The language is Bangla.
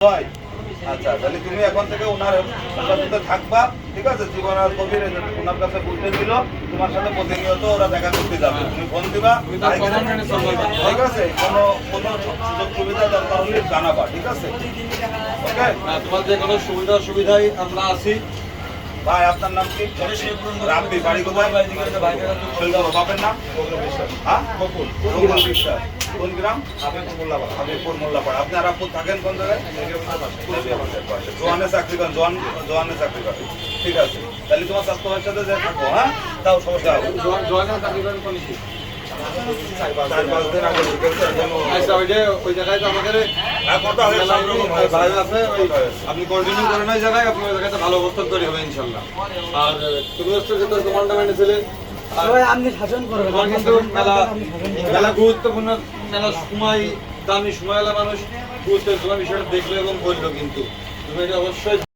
ভাই আচ্ছা, তাহলে তুমি এখন থেকে ওনার সাথে থাকবা, ঠিক আছে? জীবন আর কবির ওনার কাছে বুঝতে দিল, তোমার সাথে প্রতিনিয়ত ওরা দেখা করতে যাবে, তুমি ফোন দিবা, ঠিক আছে? কোনো সুযোগ সুবিধা দরকার হলে জানাবা, ঠিক আছে? ওকে, তোমার যে কোনো সুবিধাই আমরা আছি। ভাই আপনার নাম কি? রাব্বি, বাড়ি কোথায়? বাপের নাম? হ্যাঁ, বকুল বিশ্বাস। কোন গ্রাম? হাবিবপুর মোল্লাপাড়া। আপনি আর আপু থাকেন কোন জায়গায়? জোয়ানে চাকরি করেন, জোয়ানে চাকরি করেন, ঠিক আছে? তাহলে তোমার স্বাস্থ্য ভাইয়ের সাথে যে থাকো, হ্যাঁ, তাও সমস্যা হবে। জোয়ানে চাকরি করেন কোন কি? 4-5 দিন আগে আচ্ছা, ওই জায়গায় তো আমাদের ভাই আছে, আপনি কন্টিনিউ করেন ওই জায়গায়, আপনি ওই জায়গাতে ভালো অবস্থান তৈরি হবে ইনশাল্লাহ। আর তুমি হচ্ছে যে তোর কমান্ডামেন্ট ছেলে, আপনি শাসন করবেন, তোমার কিন্তু মেলা গুরুত্বপূর্ণ, মেলা সময়, দামি সময় মানুষ গুরুত্বের বিষয়টা দেখলো এবং বললো, কিন্তু তুমি এটা অবশ্যই